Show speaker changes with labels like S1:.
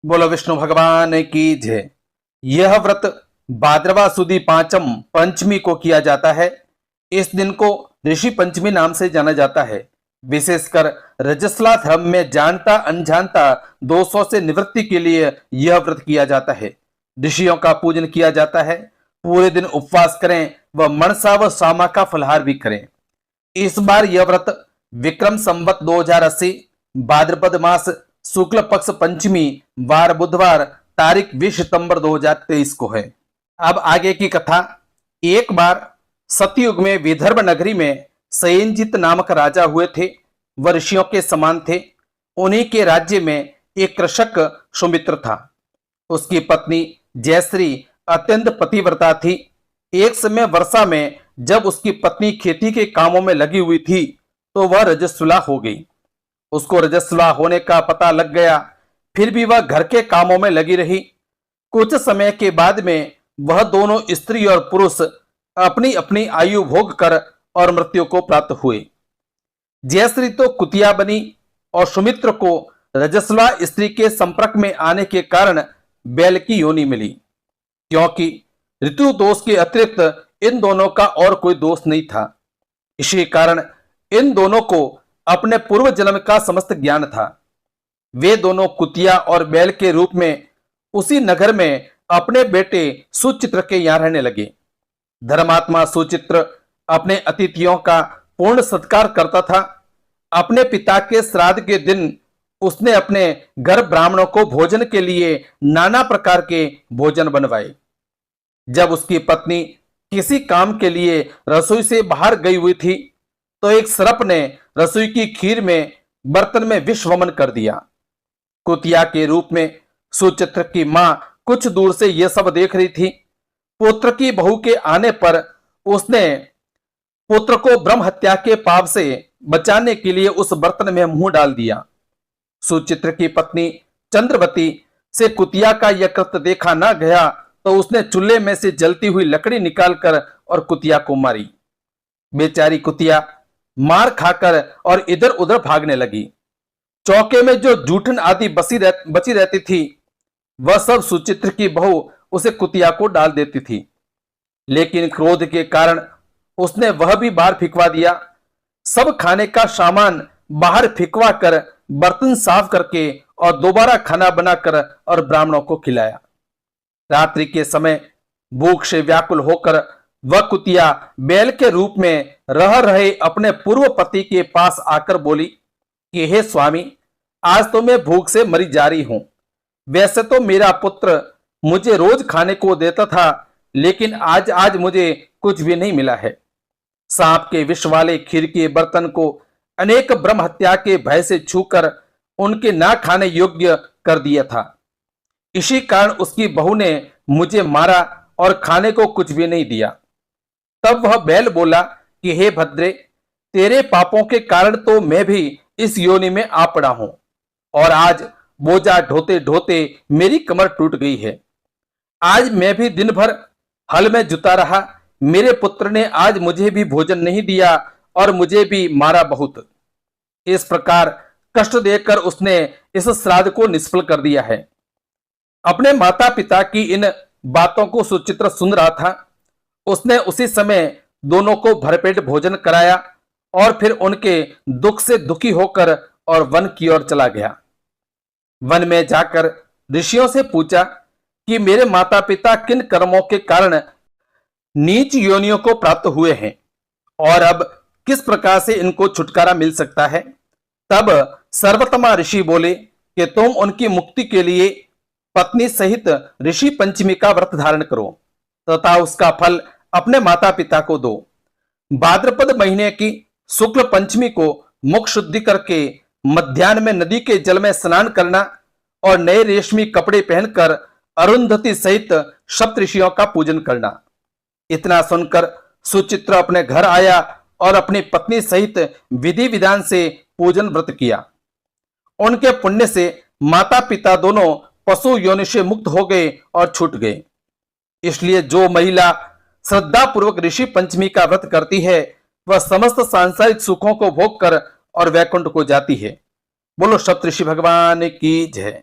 S1: बोलो विष्णु भगवान की जय। यह व्रत भाद्रवा सुदी पांचम पंचमी को किया जाता है। इस दिन को ऋषि पंचमी नाम से जाना जाता है। विशेषकर रजस्वला धर्म में जानता अनजानता दोषों से निवृत्ति के लिए यह व्रत किया जाता है। ऋषियों का पूजन किया जाता है। पूरे दिन उपवास करें व मनसा व सामा का फलहार भी करें। इस बार यह व्रत विक्रम संवत 2080 भाद्रपद मास शुक्ल पक्ष पंचमी वार बुधवार तारीख 20 सितंबर 2023 को है। अब आगे की कथा। एक बार सतयुग में विदर्भ नगरी में सयंजित नामक राजा हुए थे। वह ऋषियों के समान थे। उन्हीं के राज्य में एक कृषक सुमित्र था। उसकी पत्नी जयश्री अत्यंत पतिव्रता थी। एक समय वर्षा में जब उसकी पत्नी खेती के कामों में लगी हुई थी तो वह रजस्वला हो गई। उसको रजस्वला होने का पता लग गया, फिर भी वह घर के कामों में लगी रही। कुछ समय के बाद में वह दोनों स्त्री और पुरुष अपनी अपनी आयु भोग कर और मृत्यु को प्राप्त हुए। जयश्री तो कुतिया बनी और सुमित्र को रजस्वला स्त्री के संपर्क में आने के कारण बैल की योनि मिली, क्योंकि ऋतु दोष के अतिरिक्त इन दोनों का और कोई दोष नहीं था। इसी कारण इन दोनों को अपने पूर्व जन्म का समस्त ज्ञान था। वे दोनों कुतिया और बैल के रूप में उसी नगर में अपने बेटे सुचित्र के यहां रहने लगे। धर्मात्मा सुचित्र अपने अतिथियों का पूर्ण सत्कार करता था। अपने पिता के श्राद्ध के दिन उसने अपने घर ब्राह्मणों को भोजन के लिए नाना प्रकार के भोजन बनवाए। जब उसकी पत्नी किसी काम के लिए रसोई से बाहर गई हुई थी तो एक सर्प ने रसोई की खीर में बर्तन में विष वमन कर दिया। कुतिया के रूप में सुचित्र की मां कुछ दूर से यह सब देख रही थी। पुत्र की बहू के आने पर उसने पुत्र को ब्रह्म हत्या के पाप से बचाने के लिए उस बर्तन में मुंह डाल दिया। सुचित्र की पत्नी चंद्रवती से कुतिया का यह कृत्य देखा ना गया तो उसने चूल्हे में से जलती हुई लकड़ी निकालकर और कुतिया को मारी। बेचारी कुतिया मार खाकर और इधर उधर भागने लगी। चौके में जो जूठन आदि बची रहती थी वह सब सुचित्र की बहू उसे कुतिया को डाल देती थी, लेकिन क्रोध के कारण उसने वह भी बाहर फिकवा दिया। सब खाने का सामान बाहर फिकवा कर बर्तन साफ करके और दोबारा खाना बनाकर और ब्राह्मणों को खिलाया। रात्रि के समय भूख से व्याकुल होकर वह कुतिया बैल के रूप में रह रहे अपने पूर्व पति के पास आकर बोली कि हे स्वामी, आज तो मैं भूख से मरी जा रही हूं। वैसे तो मेरा पुत्र मुझे रोज खाने को देता था, लेकिन आज मुझे कुछ भी नहीं मिला है। सांप के विष वाले खीर के बर्तन को अनेक ब्रह्म हत्या के भय से छूकर उनके ना खाने योग्य कर दिया था। इसी कारण उसकी बहू ने मुझे मारा और खाने को कुछ भी नहीं दिया। तब वह बैल बोला कि हे भद्रे, तेरे पापों के कारण तो मैं भी इस योनि में आ पड़ा हूं और आज बोझा ढोते ढोते मेरी कमर टूट गई है। आज मैं भी दिन भर हल में जुता रहा। मेरे पुत्र ने आज मुझे भी भोजन नहीं दिया और मुझे भी मारा बहुत। इस प्रकार कष्ट देकर उसने इस श्राद्ध को निष्फल कर दिया है। अपने माता पिता की इन बातों को सुचित्र सुन रहा था। उसने उसी समय दोनों को भरपेट भोजन कराया और फिर उनके दुख से दुखी होकर और वन की ओर चला गया। वन में जाकर ऋषियों से पूछा कि मेरे माता पिता किन कर्मों के कारण नीच योनियों को प्राप्त हुए हैं और अब किस प्रकार से इनको छुटकारा मिल सकता है। तब सर्वतमा ऋषि बोले कि तुम उनकी मुक्ति के लिए पत्नी सहित ऋषि पंचमी का व्रत धारण करो तथा उसका फल अपने माता पिता को दो। भाद्रपद महीने की शुक्ल पंचमी को मुख शुद्धि करके मध्याह्न में नदी के जल में स्नान करना और नए रेशमी कपड़े पहनकर अरुंधति सहित सप्तऋषियों का पूजन करना। इतना सुनकर सुचित्र अपने घर आया और अपनी पत्नी सहित विधि विधान से पूजन व्रत किया। उनके पुण्य से माता पिता दोनों पशु योनि से मुक्त हो गए और छूट गए। इसलिए जो महिला श्रद्धा पूर्वक ऋषि पंचमी का व्रत करती है वह समस्त सांसारिक सुखों को भोग कर और वैकुंठ को जाती है। बोलो सप्तऋषि भगवान की जय।